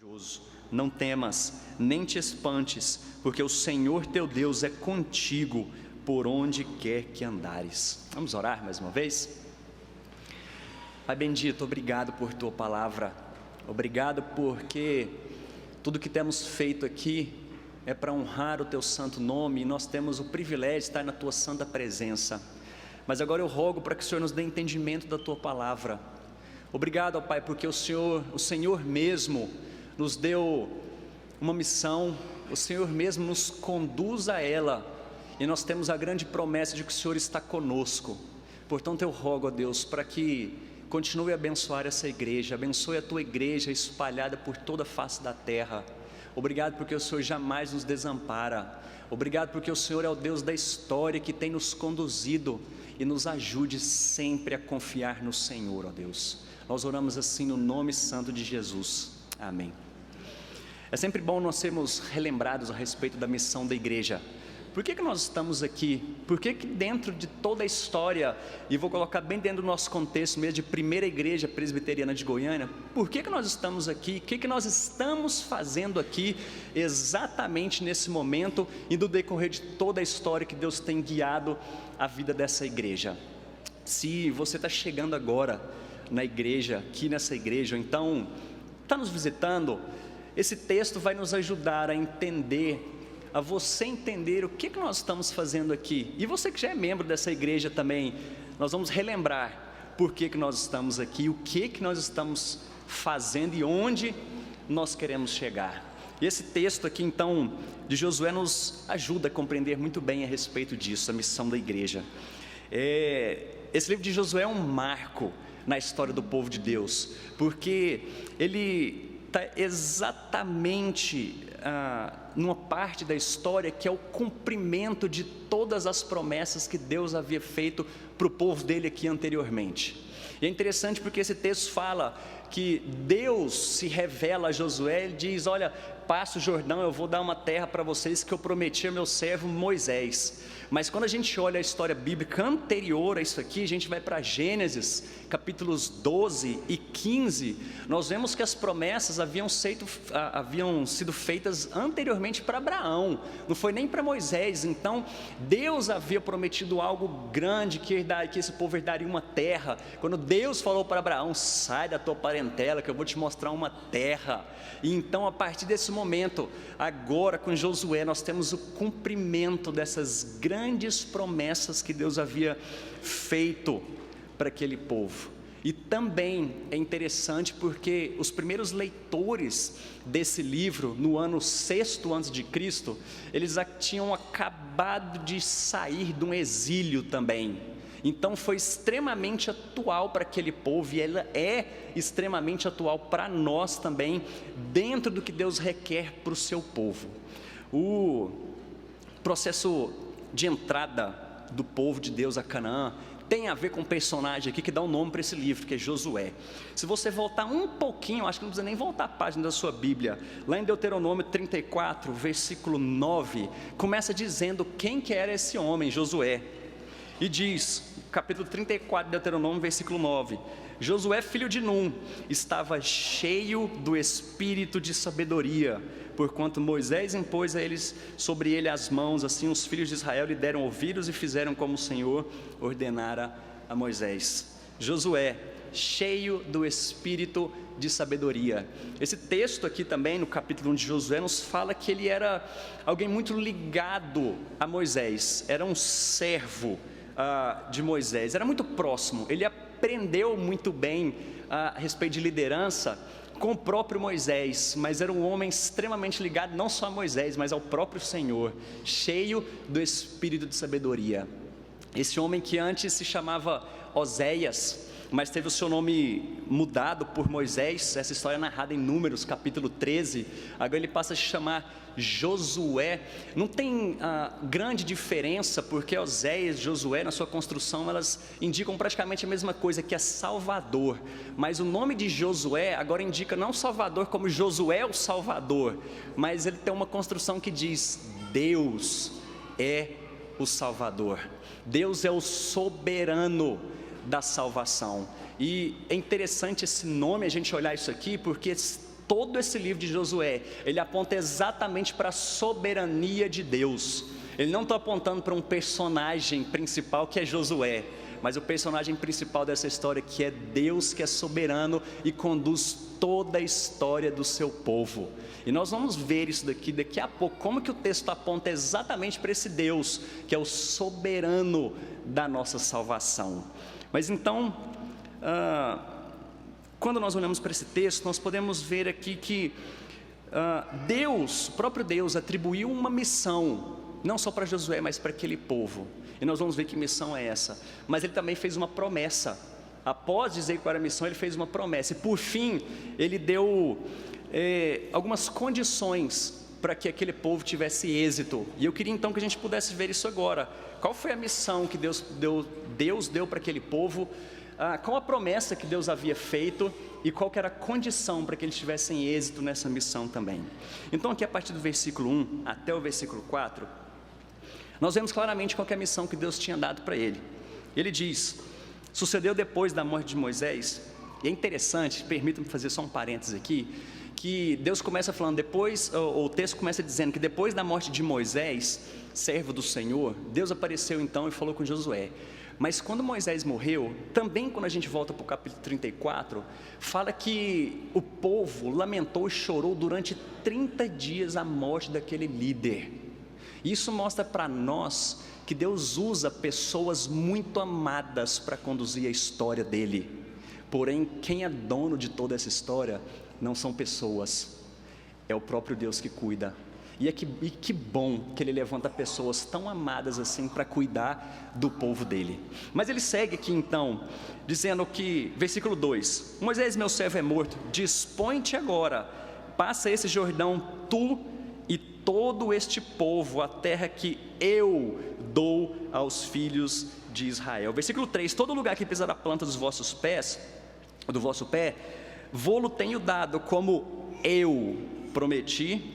corajoso. Não temas, nem te espantes, porque o Senhor teu Deus é contigo por onde quer que andares. Vamos orar mais uma vez? Pai bendito, obrigado por tua palavra. Obrigado porque tudo que temos feito aqui é para honrar o teu santo nome, e nós temos o privilégio de estar na tua santa presença. Mas agora eu rogo para que o Senhor nos dê entendimento da tua palavra. Obrigado, ó Pai, porque o Senhor mesmo nos deu uma missão, o Senhor mesmo nos conduz a ela, e nós temos a grande promessa de que o Senhor está conosco. Portanto eu rogo a Deus para que continue a abençoar essa igreja, abençoe a tua igreja espalhada por toda a face da terra. Obrigado porque o Senhor jamais nos desampara. Obrigado porque o Senhor é o Deus da história que tem nos conduzido, e nos ajude sempre a confiar no Senhor, ó Deus. Nós oramos assim no nome santo de Jesus, amém. É sempre bom nós sermos relembrados a respeito da missão da igreja. Por que nós estamos aqui? Por que dentro de toda a história, e vou colocar bem dentro do nosso contexto mesmo, de primeira igreja presbiteriana de Goiânia, por que nós estamos aqui? O que nós estamos fazendo aqui exatamente nesse momento e no decorrer de toda a história que Deus tem guiado a vida dessa igreja? Se você está chegando agora na igreja, aqui nessa igreja, ou então está nos visitando, esse texto vai nos ajudar a entender, a você entender o que nós estamos fazendo aqui. E você que já é membro dessa igreja também, nós vamos relembrar por que nós estamos aqui, o que nós estamos fazendo e onde nós queremos chegar. E esse texto aqui então de Josué nos ajuda a compreender muito bem a respeito disso, a missão da igreja. Esse livro de Josué é um marco na história do povo de Deus, porque ele está exatamente numa parte da história que é o cumprimento de todas as promessas que Deus havia feito para o povo dele aqui anteriormente. E é interessante porque esse texto fala que Deus se revela a Josué. Ele diz: olha, passa o Jordão, eu vou dar uma terra para vocês que eu prometi ao meu servo Moisés. Mas quando a gente olha a história bíblica anterior a isso aqui, a gente vai para Gênesis, capítulos 12 e 15, nós vemos que as promessas haviam sido feitas anteriormente para Abraão, não foi nem para Moisés. Então Deus havia prometido algo grande, que esse povo herdaria uma terra. Quando Deus falou para Abraão: sai da tua parentela que eu vou te mostrar uma terra. E então a partir desse momento, agora com Josué, nós temos o cumprimento dessas grandes promessas que Deus havia feito para aquele povo. E também é interessante porque os primeiros leitores desse livro, no ano 6º a.C., eles tinham acabado de sair de um exílio também. Então foi extremamente atual para aquele povo, e ela é extremamente atual para nós também, dentro do que Deus requer para o seu povo. O processo de entrada do povo de Deus a Canaã tem a ver com um personagem aqui que dá o nome para esse livro, que é Josué. Se você voltar um pouquinho, acho que não precisa nem voltar a página da sua Bíblia, lá em Deuteronômio 34, versículo 9, começa dizendo quem que era esse homem, Josué. E diz, capítulo 34 de Deuteronômio, versículo 9: Josué, filho de Num, estava cheio do espírito de sabedoria, porquanto Moisés impôs sobre ele as mãos. Assim os filhos de Israel lhe deram ouvidos e fizeram como o Senhor ordenara a Moisés. Josué, cheio do espírito de sabedoria. Esse texto aqui também, no capítulo 1 de Josué, nos fala que ele era alguém muito ligado a Moisés, era um servo de Moisés, era muito próximo. Ele aprendeu muito bem a respeito de liderança com o próprio Moisés, mas era um homem extremamente ligado não só a Moisés, mas ao próprio Senhor, cheio do espírito de sabedoria. Esse homem que antes se chamava Oséias, mas teve o seu nome mudado por Moisés, essa história é narrada em Números, capítulo 13, agora ele passa a se chamar Josué. Não tem grande diferença, porque Oséias e Josué, na sua construção, elas indicam praticamente a mesma coisa, que é Salvador. Mas o nome de Josué agora indica não Salvador como Josué o Salvador, mas ele tem uma construção que diz: Deus é o Salvador, Deus é o soberano da salvação. E é interessante esse nome, a gente olhar isso aqui, porque todo esse livro de Josué, ele aponta exatamente para a soberania de Deus. Ele não está apontando para um personagem principal que é Josué, mas o personagem principal dessa história que é Deus, que é soberano e conduz toda a história do seu povo. E nós vamos ver isso daqui a pouco, como que o texto aponta exatamente para esse Deus, que é o soberano da nossa salvação. Mas então, quando nós olhamos para esse texto, nós podemos ver aqui que Deus, o próprio Deus, atribuiu uma missão, não só para Josué, mas para aquele povo. E nós vamos ver que missão é essa. Mas ele também fez uma promessa. Após dizer qual era a missão, ele fez uma promessa. E por fim, ele deu algumas condições para que aquele povo tivesse êxito. E eu queria então que a gente pudesse ver isso agora. Qual foi a missão que Deus deu para aquele povo? Qual a promessa que Deus havia feito? E qual que era a condição para que eles tivessem êxito nessa missão também? Então aqui a partir do versículo 1 até o versículo 4, nós vemos claramente qual que é a missão que Deus tinha dado para ele. Ele diz: sucedeu depois da morte de Moisés, e é interessante, permita-me fazer só um parênteses aqui, que Deus começa falando depois, o texto começa dizendo que depois da morte de Moisés, servo do Senhor, Deus apareceu então e falou com Josué. Mas quando Moisés morreu, também quando a gente volta para o capítulo 34, fala que o povo lamentou e chorou durante 30 dias a morte daquele líder. Isso mostra para nós que Deus usa pessoas muito amadas para conduzir a história dele. Porém, quem é dono de toda essa história não são pessoas, é o próprio Deus que cuida. E que bom que ele levanta pessoas tão amadas assim para cuidar do povo dele. Mas ele segue aqui então, dizendo que, versículo 2: Moisés, meu servo, é morto, dispõe-te agora, passa esse Jordão, tu e todo este povo, a terra que eu dou aos filhos de Israel. Versículo 3: todo lugar que pisar a planta dos vossos pés, do vosso pé, vô-lo tenho dado, como eu prometi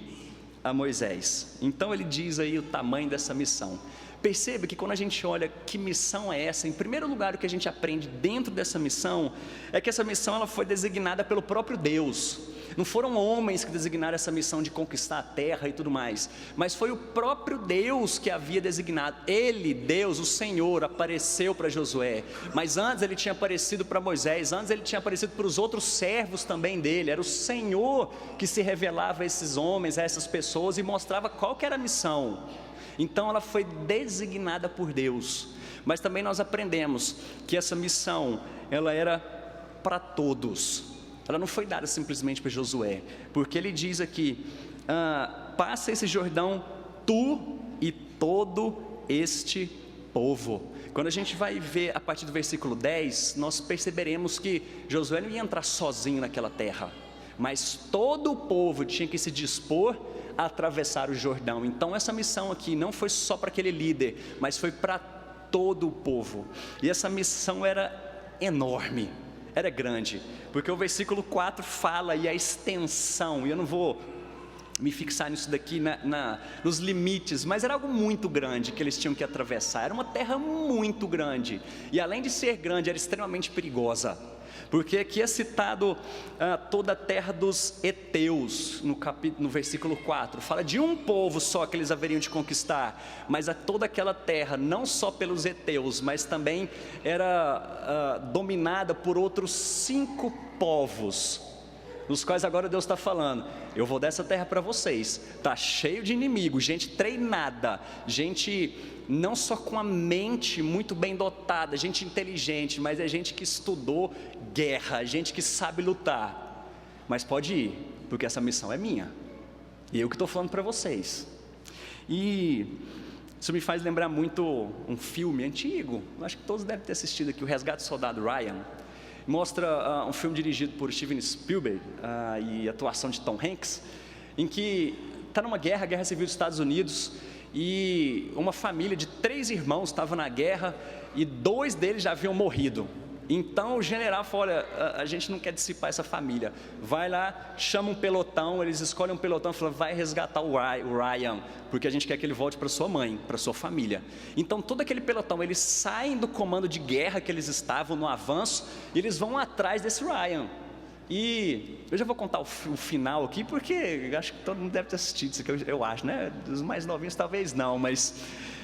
a Moisés. Então ele diz aí o tamanho dessa missão. Perceba que quando a gente olha que missão é essa, em primeiro lugar o que a gente aprende dentro dessa missão é que essa missão ela foi designada pelo próprio Deus. Não foram homens que designaram essa missão de conquistar a terra e tudo mais, mas foi o próprio Deus que havia designado. Ele, Deus, o Senhor, apareceu para Josué, mas antes ele tinha aparecido para Moisés, antes ele tinha aparecido para os outros servos também dele. Era o Senhor que se revelava a esses homens, a essas pessoas, e mostrava qual que era a missão. Então ela foi designada por Deus, mas também nós aprendemos que essa missão, ela era para todos. Ela não foi dada simplesmente para Josué, porque ele diz aqui, passa esse Jordão, tu e todo este povo. Quando a gente vai ver a partir do versículo 10, nós perceberemos que Josué não ia entrar sozinho naquela terra, mas todo o povo tinha que se dispor a atravessar o Jordão. Então essa missão aqui não foi só para aquele líder, mas foi para todo o povo, e essa missão era enorme, era grande, porque o versículo 4 fala, e a extensão, e eu não vou me fixar nisso daqui nos limites, mas era algo muito grande que eles tinham que atravessar. Era uma terra muito grande, e além de ser grande, era extremamente perigosa, porque aqui é citado toda a terra dos heteus, no versículo 4, fala de um povo só que eles haveriam de conquistar, mas toda aquela terra, não só pelos heteus, mas também era dominada por outros 5 povos, dos quais agora Deus está falando, eu vou dar essa terra para vocês, está cheio de inimigos, gente treinada, gente não só com a mente muito bem dotada, gente inteligente, mas é gente que estudou guerra, gente que sabe lutar, mas pode ir, porque essa missão é minha, e eu que estou falando para vocês. E isso me faz lembrar muito um filme antigo, acho que todos devem ter assistido aqui, O Resgate do Soldado Ryan. Mostra um filme dirigido por Steven Spielberg e atuação de Tom Hanks, em que está numa guerra, a guerra civil dos Estados Unidos, e uma família de 3 irmãos estava na guerra e 2 deles já haviam morrido. Então o general falou, olha, a gente não quer dissipar essa família, vai lá, chama um pelotão, eles escolhem um pelotão e falam, vai resgatar o Ryan, porque a gente quer que ele volte para sua mãe, para sua família. Então todo aquele pelotão, eles saem do comando de guerra que eles estavam no avanço, e eles vão atrás desse Ryan, E eu já vou contar o final aqui, porque eu acho que todo mundo deve ter assistido isso aqui, eu acho, né? Os mais novinhos talvez não, mas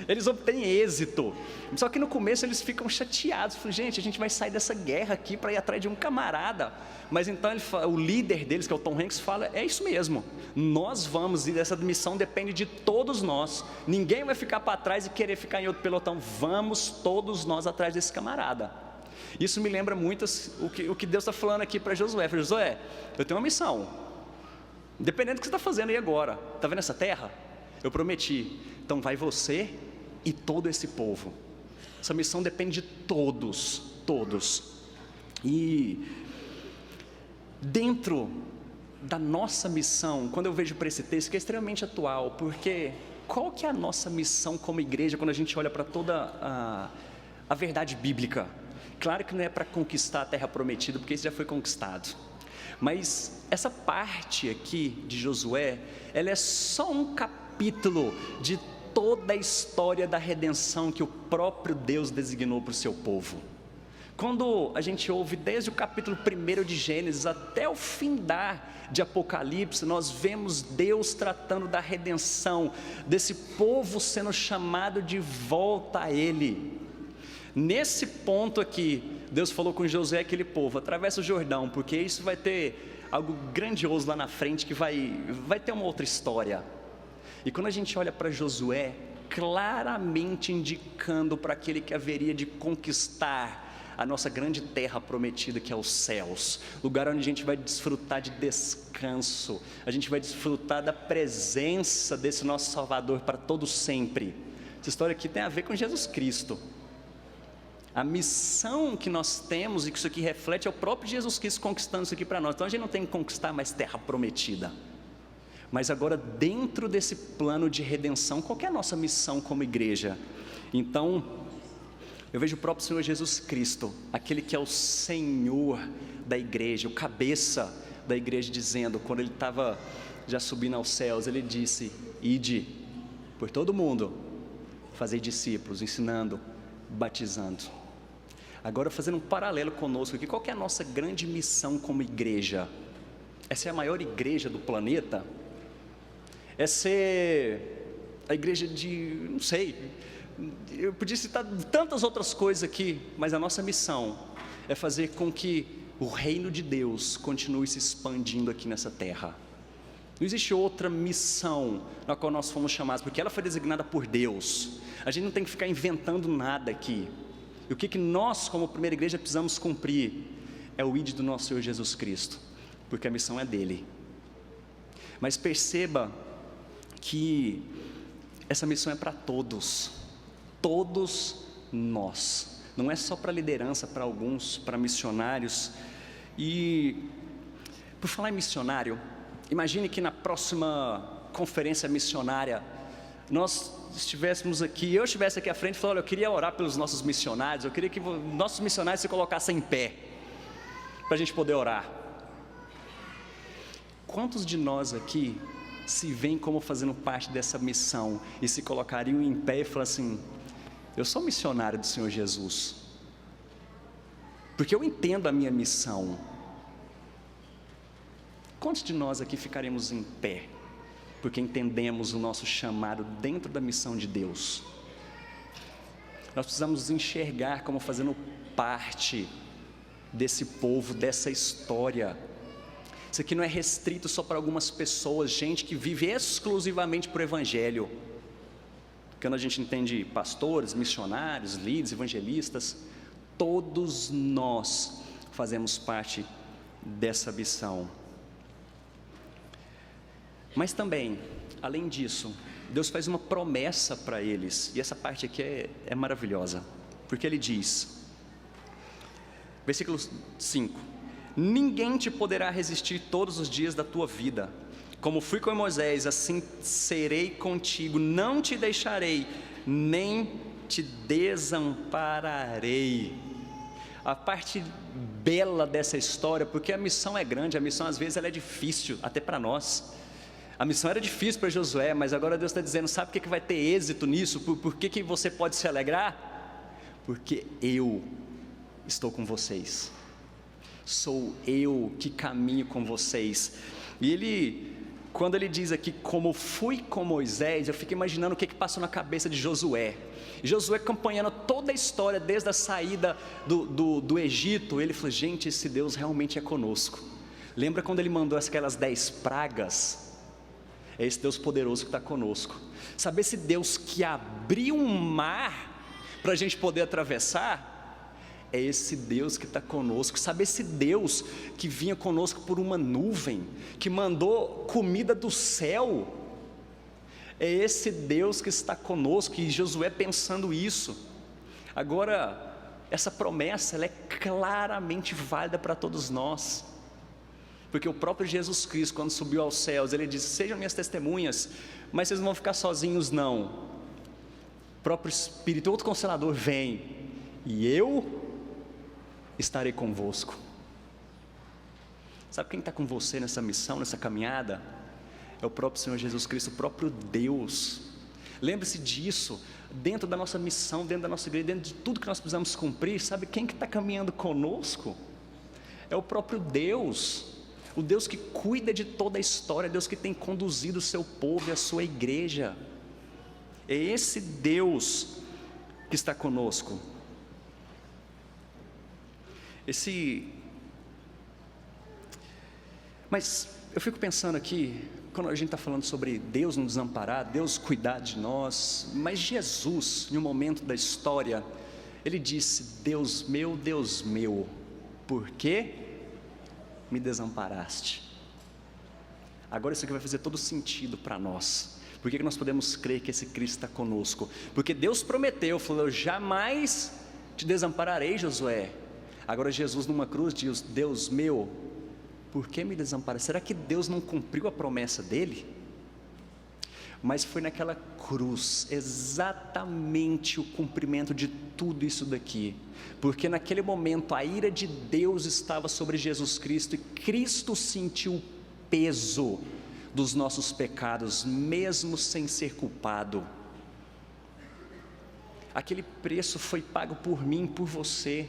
eles obtêm êxito. Só que no começo eles ficam chateados, falam, gente, a gente vai sair dessa guerra aqui para ir atrás de um camarada. Mas então o líder deles, que é o Tom Hanks, fala, é isso mesmo, nós vamos, e essa missão depende de todos nós, ninguém vai ficar para trás e querer ficar em outro pelotão, vamos todos nós atrás desse camarada. Isso me lembra muito o que Deus está falando aqui para Josué. Josué, eu tenho uma missão, independente do que você está fazendo aí agora, está vendo essa terra? Eu prometi, então vai você e todo esse povo. Essa missão depende de todos. E dentro da nossa missão, quando eu vejo para esse texto, que é extremamente atual, porque qual que é a nossa missão como igreja, quando a gente olha para toda a verdade bíblica? Claro que não é para conquistar a terra prometida, porque isso já foi conquistado, mas essa parte aqui de Josué, ela é só um capítulo de toda a história da redenção que o próprio Deus designou para o seu povo. Quando a gente ouve desde o capítulo 1 de Gênesis até o findar de Apocalipse, nós vemos Deus tratando da redenção, desse povo sendo chamado de volta a Ele. Nesse ponto aqui, Deus falou com Josué, aquele povo, atravessa o Jordão, porque isso vai ter algo grandioso lá na frente, que vai ter uma outra história. E quando a gente olha para Josué, claramente indicando para aquele que haveria de conquistar a nossa grande terra prometida, que é os céus, lugar onde a gente vai desfrutar de descanso, a gente vai desfrutar da presença desse nosso Salvador para todo sempre. Essa história aqui tem a ver com Jesus Cristo. A missão que nós temos, e que isso aqui reflete, é o próprio Jesus Cristo conquistando isso aqui para nós. Então a gente não tem que conquistar mais terra prometida, mas agora dentro desse plano de redenção, qual que é a nossa missão como igreja? Então eu vejo o próprio Senhor Jesus Cristo, aquele que é o Senhor da igreja, o cabeça da igreja, dizendo, quando ele estava já subindo aos céus, ele disse, ide por todo mundo, fazei discípulos, ensinando, batizando. Agora fazendo um paralelo conosco aqui, qual que é a nossa grande missão como igreja? Essa é a maior igreja do planeta? É ser a igreja de, não sei, eu podia citar tantas outras coisas aqui, mas a nossa missão é fazer com que o reino de Deus continue se expandindo aqui nessa terra. Não existe outra missão na qual nós fomos chamados, porque ela foi designada por Deus. A gente não tem que ficar inventando nada aqui. E o que nós, como primeira igreja, precisamos cumprir é o ID do nosso Senhor Jesus Cristo, porque a missão é dele. Mas perceba que essa missão é para todos nós, não é só para liderança, para alguns, para missionários. E por falar em missionário, imagine que na próxima conferência missionária nós estivéssemos aqui, eu estivesse aqui à frente e falasse, olha, eu queria orar pelos nossos missionários, eu queria que nossos missionários se colocassem em pé, para a gente poder orar. Quantos de nós aqui se veem como fazendo parte dessa missão, e se colocariam em pé e falar assim, eu sou missionário do Senhor Jesus, porque eu entendo a minha missão? Quantos de nós aqui ficaremos em pé, porque entendemos o nosso chamado dentro da missão de Deus? Nós precisamos nos enxergar como fazendo parte desse povo, dessa história. Isso aqui não é restrito só para algumas pessoas, gente que vive exclusivamente por evangelho. Quando a gente entende pastores, missionários, líderes, evangelistas, todos nós fazemos parte dessa missão. Mas também, além disso, Deus faz uma promessa para eles, e essa parte aqui é maravilhosa, porque Ele diz, versículo 5, ninguém te poderá resistir todos os dias da tua vida, como fui com Moisés, assim serei contigo, não te deixarei, nem te desampararei. A parte bela dessa história, porque a missão é grande, a missão às vezes ela é difícil, até para nós. A missão era difícil para Josué, mas agora Deus está dizendo, sabe por que vai ter êxito nisso? Por que você pode se alegrar? Porque eu estou com vocês. sou eu que caminho com vocês. E quando ele diz aqui, como fui com Moisés, eu fico imaginando o que passou na cabeça de Josué. Josué acompanhando toda a história, desde a saída do Egito, ele falou, gente, esse Deus realmente é conosco. Lembra quando ele mandou aquelas 10 pragas? É esse Deus poderoso que está conosco. Sabe esse Deus que abriu um mar para a gente poder atravessar? É esse Deus que está conosco. Sabe esse Deus que vinha conosco por uma nuvem, que mandou comida do céu? É esse Deus que está conosco, e Josué pensando isso. Agora, essa promessa, ela é claramente válida para todos nós, porque o próprio Jesus Cristo, quando subiu aos céus, ele disse, sejam minhas testemunhas, mas vocês não vão ficar sozinhos não, o próprio Espírito, outro Consolador vem, e eu estarei convosco. Sabe quem está com você nessa missão, nessa caminhada? É o próprio Senhor Jesus Cristo, o próprio Deus. Lembre-se disso, dentro da nossa missão, dentro da nossa igreja, dentro de tudo que nós precisamos cumprir, sabe quem que está caminhando conosco? É o próprio Deus, o Deus que cuida de toda a história, Deus que tem conduzido o seu povo e a sua igreja. É esse Deus que está conosco. Mas eu fico pensando aqui, quando a gente está falando sobre Deus nos desamparar, Deus cuidar de nós, mas Jesus, em um momento da história, ele disse, Deus meu, por que me desamparaste? Agora isso aqui vai fazer todo sentido para nós. Por que nós podemos crer que esse Cristo está conosco? Porque Deus prometeu, falou, eu jamais te desampararei, Josué. Agora Jesus numa cruz diz, Deus meu, por que me desampara? Será que Deus não cumpriu a promessa dele? Mas foi naquela cruz, exatamente o cumprimento de tudo isso daqui, porque naquele momento a ira de Deus estava sobre Jesus Cristo, e Cristo sentiu o peso dos nossos pecados, mesmo sem ser culpado. Aquele preço foi pago por mim e por você,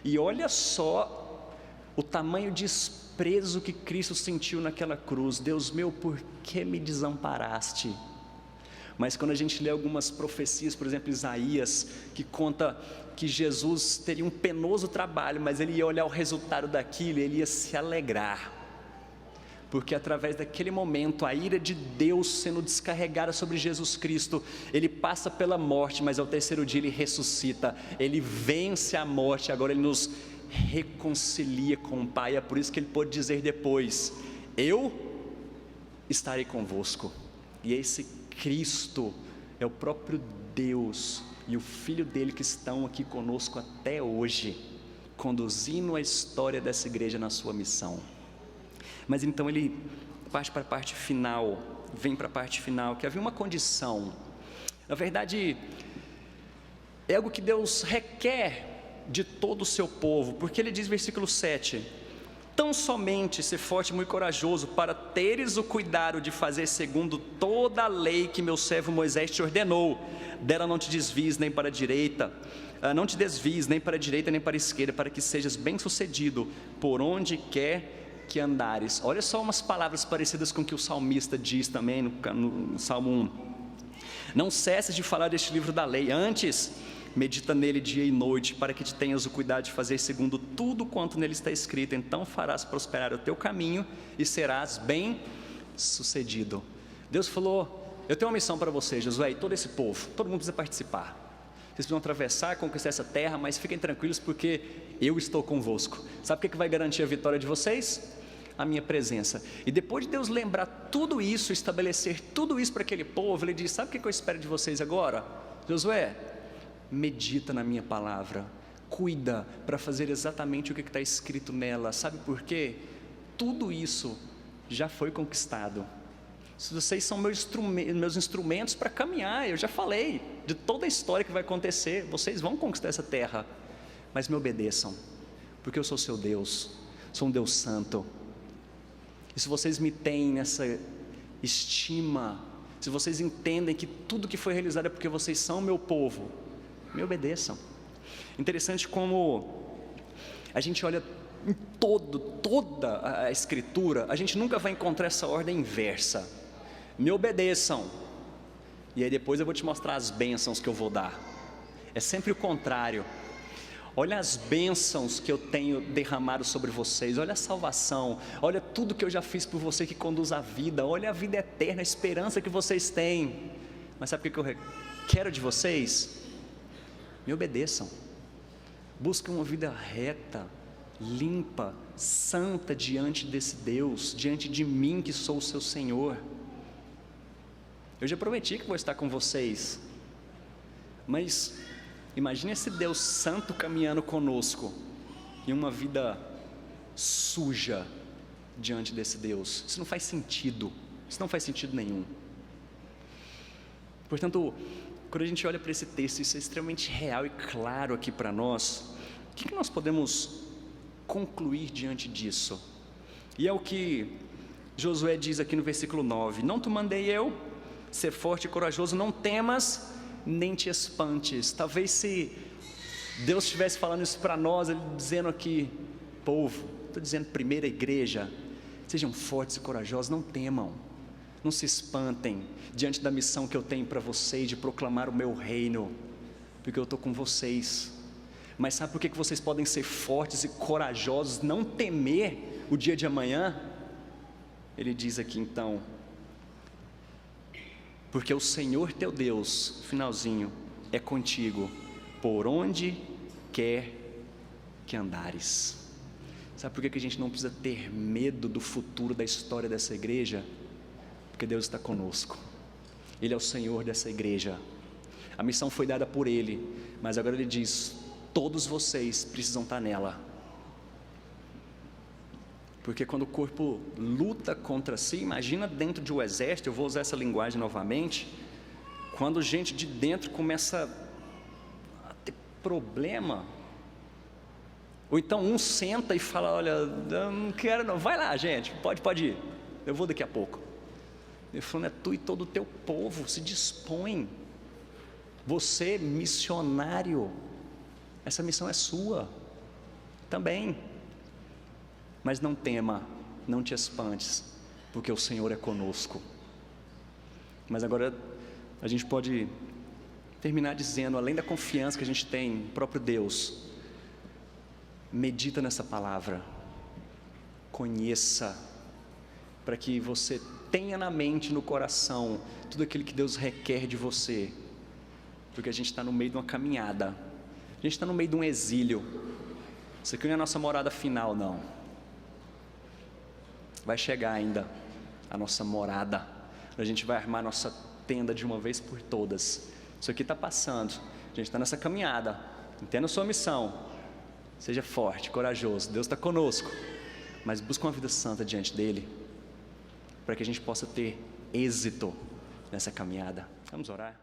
e olha só o tamanho de desprezo que Cristo sentiu naquela cruz. Deus meu, por que me desamparaste? Mas quando a gente lê algumas profecias, por exemplo Isaías, que conta que Jesus teria um penoso trabalho, mas ele ia olhar o resultado daquilo e ele ia se alegrar, porque através daquele momento, a ira de Deus sendo descarregada sobre Jesus Cristo, ele passa pela morte, mas ao terceiro dia ele ressuscita, ele vence a morte, agora ele nos reconcilia com o Pai. É por isso que ele pôde dizer depois, eu estarei convosco. E esse Cristo é o próprio Deus e o Filho dele que estão aqui conosco até hoje, conduzindo a história dessa igreja na sua missão. Mas então ele parte para a parte final, vem para a parte final, que havia uma condição. Na verdade, é algo que Deus requer de todo o seu povo, porque ele diz, versículo 7, tão somente ser forte e muito corajoso, para teres o cuidado de fazer segundo toda a lei que meu servo Moisés te ordenou, dela não te desvies nem para a direita, não te desvies nem para a direita nem para a esquerda, para que sejas bem sucedido por onde quer que andares. Olha só umas palavras parecidas com o que o salmista diz também no Salmo 1, não cesses de falar deste livro da lei, antes medita nele dia e noite, para que te tenhas o cuidado de fazer segundo tudo quanto nele está escrito, então farás prosperar o teu caminho e serás bem sucedido. Deus falou, eu tenho uma missão para vocês, Josué, e todo esse povo, todo mundo precisa participar, vocês precisam atravessar, conquistar essa terra, mas fiquem tranquilos porque eu estou convosco. Sabe o que vai garantir a vitória de vocês? A minha presença. E depois de Deus lembrar tudo isso, estabelecer tudo isso para aquele povo, ele diz, sabe o que eu espero de vocês agora? Josué, medita na minha palavra, cuida para fazer exatamente o que está escrito nela. Sabe por quê? Tudo isso já foi conquistado. Vocês são meus instrumentos para caminhar. Eu já falei de toda a história que vai acontecer. Vocês vão conquistar essa terra, mas me obedeçam, porque eu sou seu Deus, sou um Deus santo. E se vocês me têm nessa estima, se vocês entendem que tudo que foi realizado é porque vocês são meu povo, me obedeçam. Interessante como a gente olha em toda a Escritura, a gente nunca vai encontrar essa ordem inversa. Me obedeçam, e aí depois eu vou te mostrar as bênçãos que eu vou dar. É sempre o contrário. Olha as bênçãos que eu tenho derramado sobre vocês, olha a salvação, olha tudo que eu já fiz por você que conduz à vida, olha a vida eterna, a esperança que vocês têm. Mas sabe o que eu quero de vocês? Me obedeçam, busquem uma vida reta, limpa, santa diante desse Deus, diante de mim que sou o seu Senhor. Eu já prometi que vou estar com vocês, mas imagine esse Deus santo caminhando conosco em uma vida suja diante desse Deus. Isso não faz sentido, isso não faz sentido nenhum. Portanto, quando a gente olha para esse texto, isso é extremamente real e claro aqui para nós. O que nós podemos concluir diante disso? E é o que Josué diz aqui no versículo 9: não te mandei eu ser forte e corajoso, não temas nem te espantes. Talvez se Deus estivesse falando isso para nós, Ele dizendo aqui: povo, estou dizendo primeira igreja, sejam fortes e corajosos, não temam, não se espantem diante da missão que eu tenho para vocês, de proclamar o meu reino, porque eu estou com vocês. Mas sabe por que vocês podem ser fortes e corajosos, não temer o dia de amanhã? Ele diz aqui então: porque o Senhor teu Deus, finalzinho, é contigo, por onde quer que andares. Sabe por que a gente não precisa ter medo do futuro da história dessa igreja? Porque Deus está conosco, Ele é o Senhor dessa igreja, a missão foi dada por Ele, mas agora Ele diz: todos vocês precisam estar nela. Porque quando o corpo luta contra si, imagina dentro de um exército, eu vou usar essa linguagem novamente, quando gente de dentro começa a ter problema, ou então um senta e fala: olha, eu não quero não, vai lá gente, pode ir, eu vou daqui a pouco. Ele falou: é tu e todo o teu povo, se dispõe, você missionário, essa missão é sua também. Mas não tema, não te espantes, porque o Senhor é conosco. Mas agora a gente pode terminar dizendo, além da confiança que a gente tem no próprio Deus, medita nessa palavra, conheça, para que você tenha na mente, no coração, tudo aquilo que Deus requer de você, porque a gente está no meio de uma caminhada, a gente está no meio de um exílio. Isso aqui não é a nossa morada final, não. Vai chegar ainda a nossa morada, a gente vai armar nossa tenda de uma vez por todas. Isso aqui está passando, a gente está nessa caminhada. Entenda a sua missão, seja forte, corajoso, Deus está conosco, mas busca uma vida santa diante dEle, para que a gente possa ter êxito nessa caminhada. Vamos orar?